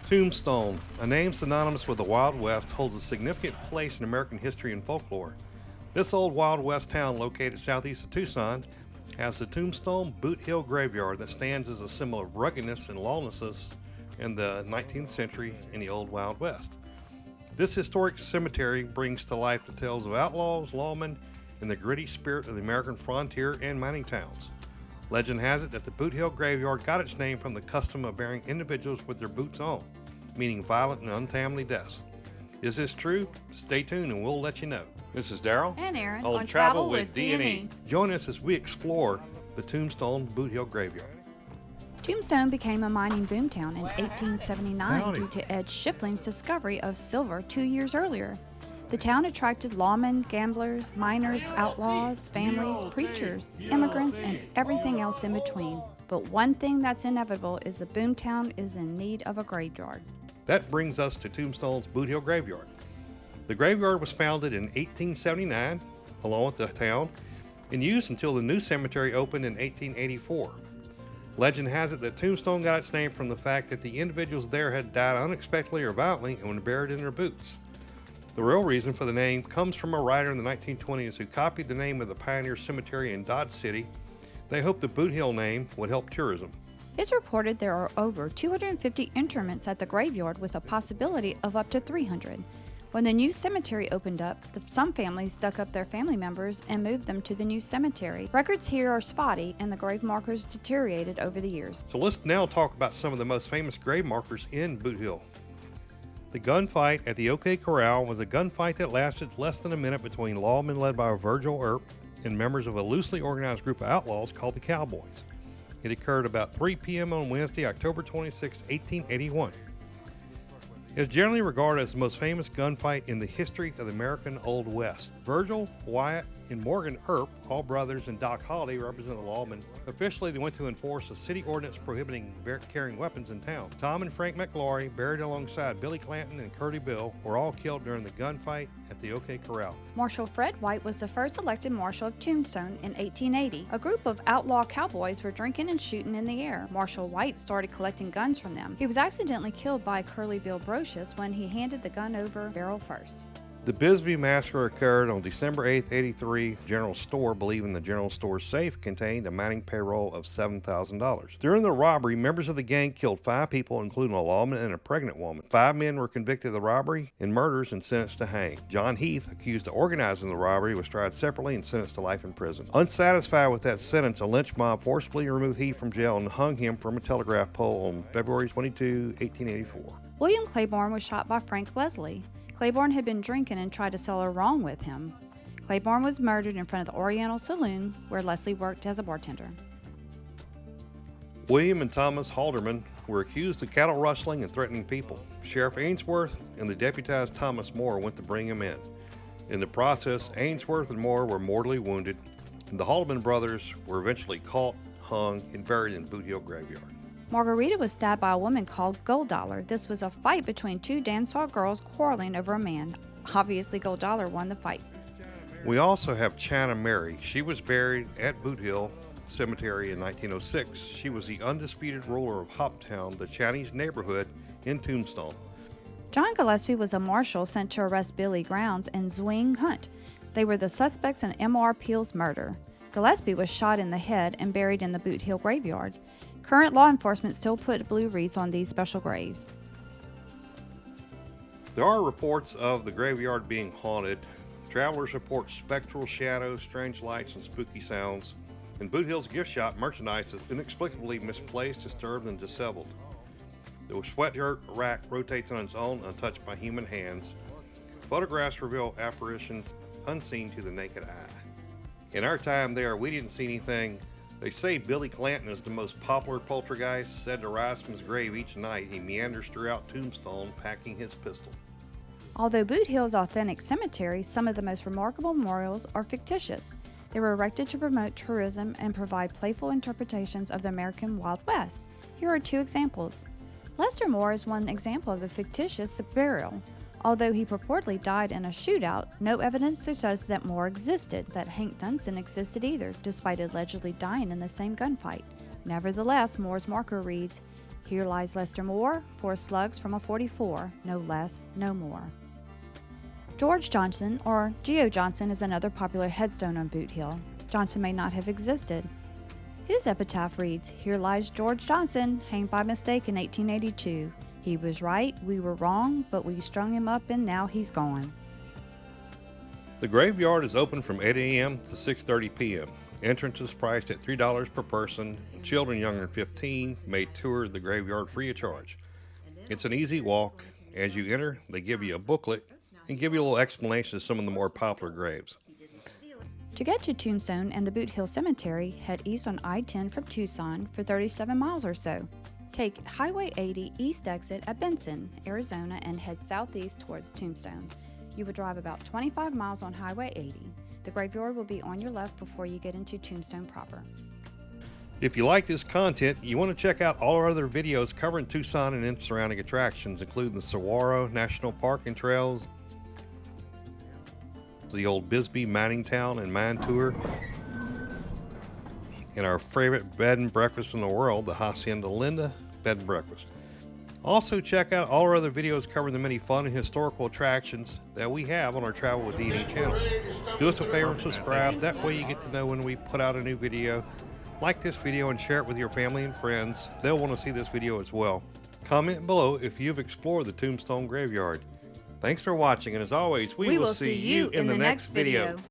Tombstone, a name synonymous with the Wild West, holds a significant place in American history and folklore. This old Wild West town, located southeast of Tucson, has the Tombstone Boothill Graveyard that stands as a symbol of ruggedness and lawlessness in the 19th century in the old Wild West. This historic cemetery brings to life the tales of outlaws, lawmen, and the gritty spirit of the American frontier and mining towns. Legend has it that the Boothill Graveyard got its name from the custom of burying individuals with their boots on, meaning violent and untimely deaths. Is this true? Stay tuned and we'll let you know. This is Daryl and Erin on Travel with D&E. Join us as we explore the Tombstone Boothill Graveyard. Tombstone became a mining boomtown in 1879 due to Ed Schiffling's discovery of silver 2 years earlier. The town attracted lawmen, gamblers, miners, outlaws, families, preachers, immigrants, and everything else in between. But one thing that's inevitable is the boomtown is in need of a graveyard. That brings us to Tombstone's Boothill Graveyard. The graveyard was founded in 1879, along with the town, and used until the new cemetery opened in 1884. Legend has it that Tombstone got its name from the fact that the individuals there had died unexpectedly or violently and were buried in their boots. The real reason for the name comes from a writer in the 1920s who copied the name of the Pioneer Cemetery in Dodge City. They hoped the Boothill name would help tourism. It's reported there are over 250 interments at the graveyard with a possibility of up to 300. When the new cemetery opened up, some families dug up their family members and moved them to the new cemetery. Records here are spotty and the grave markers deteriorated over the years. So let's now talk about some of the most famous grave markers in Boothill. The gunfight at the OK Corral was a gunfight that lasted less than a minute between lawmen led by Virgil Earp and members of a loosely organized group of outlaws called the Cowboys. It occurred about 3 p.m. on Wednesday, October 26, 1881. It is generally regarded as the most famous gunfight in the history of the American Old West. Virgil, Wyatt, and Morgan Earp, all brothers, and Doc Holliday represent the lawmen. Officially, they went to enforce a city ordinance prohibiting carrying weapons in town. Tom and Frank McLaury, buried alongside Billy Clanton and Curly Bill, were all killed during the gunfight at the OK Corral. Marshal Fred White was the first elected Marshal of Tombstone in 1880. A group of outlaw cowboys were drinking and shooting in the air. Marshal White started collecting guns from them. He was accidentally killed by Curly Bill Brocius when he handed the gun over barrel first. The Bisbee Massacre occurred on December 8, 83. General Store, believing the general store's safe contained a mining payroll of $7,000. During the robbery, members of the gang killed 5 people, including a lawman and a pregnant woman. 5 men were convicted of the robbery and murders and sentenced to hang. John Heath, accused of organizing the robbery, was tried separately and sentenced to life in prison. Unsatisfied with that sentence, a lynch mob forcibly removed Heath from jail and hung him from a telegraph pole on February 22, 1884. William Claiborne was shot by Frank Leslie. Claiborne had been drinking and tried to sell her wrong with him. Claiborne was murdered in front of the Oriental Saloon, where Leslie worked as a bartender. William and Thomas Halderman were accused of cattle rustling and threatening people. Sheriff Ainsworth and the deputized Thomas Moore went to bring him in. In the process, Ainsworth and Moore were mortally wounded, and the Halderman brothers were eventually caught, hung, and buried in Boothill Graveyard. Margarita was stabbed by a woman called Gold Dollar. This was a fight between 2 dance hall girls quarreling over a man. Obviously, Gold Dollar won the fight. We also have China Mary. She was buried at Boothill Cemetery in 1906. She was the undisputed ruler of Hoptown, the Chinese neighborhood in Tombstone. John Gillespie was a marshal sent to arrest Billy Grounds and Zwing Hunt. They were the suspects in M.R. Peel's murder. Gillespie was shot in the head and buried in the Boothill Graveyard. Current law enforcement still put blue wreaths on these special graves. There are reports of the graveyard being haunted. Travelers report spectral shadows, strange lights, and spooky sounds. In Boothill's gift shop, merchandise is inexplicably misplaced, disturbed, and disheveled. The sweatshirt rack rotates on its own, untouched by human hands. Photographs reveal apparitions unseen to the naked eye. In our time there, we didn't see anything. They say Billy Clanton is the most popular poltergeist, said to rise from his grave each night. He meanders throughout Tombstone, packing his pistol. Although Boothill's authentic cemetery, some of the most remarkable memorials are fictitious. They were erected to promote tourism and provide playful interpretations of the American Wild West. Here are 2 examples. Lester Moore is one example of a fictitious burial. Although he purportedly died in a shootout, no evidence suggests that Moore existed, that Hank Dunstan existed either, despite allegedly dying in the same gunfight. Nevertheless, Moore's marker reads, Here lies Lester Moore, 4 slugs from a 44, no less, no more. George Johnson, or Geo Johnson, is another popular headstone on Boothill. Johnson may not have existed. His epitaph reads, "Here lies George Johnson, hanged by mistake in 1882. He was right, we were wrong, but we strung him up and now he's gone." The graveyard is open from 8 a.m. to 6:30 p.m. Entrance is priced at $3 per person, and children younger than 15 may tour the graveyard free of charge. It's an easy walk. As you enter, they give you a booklet and give you a little explanation of some of the more popular graves. To get to Tombstone and the Boothill Cemetery, head east on I-10 from Tucson for 37 miles or so. Take Highway 80 east exit at Benson, Arizona, and head southeast towards Tombstone. You will drive about 25 miles on Highway 80. The graveyard will be on your left before you get into Tombstone proper. If you like this content, you want to check out all our other videos covering Tucson and its surrounding attractions, including the Saguaro National Park and trails, the old Bisbee mining town and mine tour, and our favorite bed and breakfast in the world, the Hacienda Linda Bed and Breakfast. Also check out all our other videos covering the many fun and historical attractions that we have on our Travel with D&E channel. Do us a favor and subscribe, that way you get to know when we put out a new video. Like this video and share it with your family and friends. They'll want to see this video as well. Comment below if you've explored the Tombstone Graveyard. Thanks for watching, and as always, we will see you in the next video.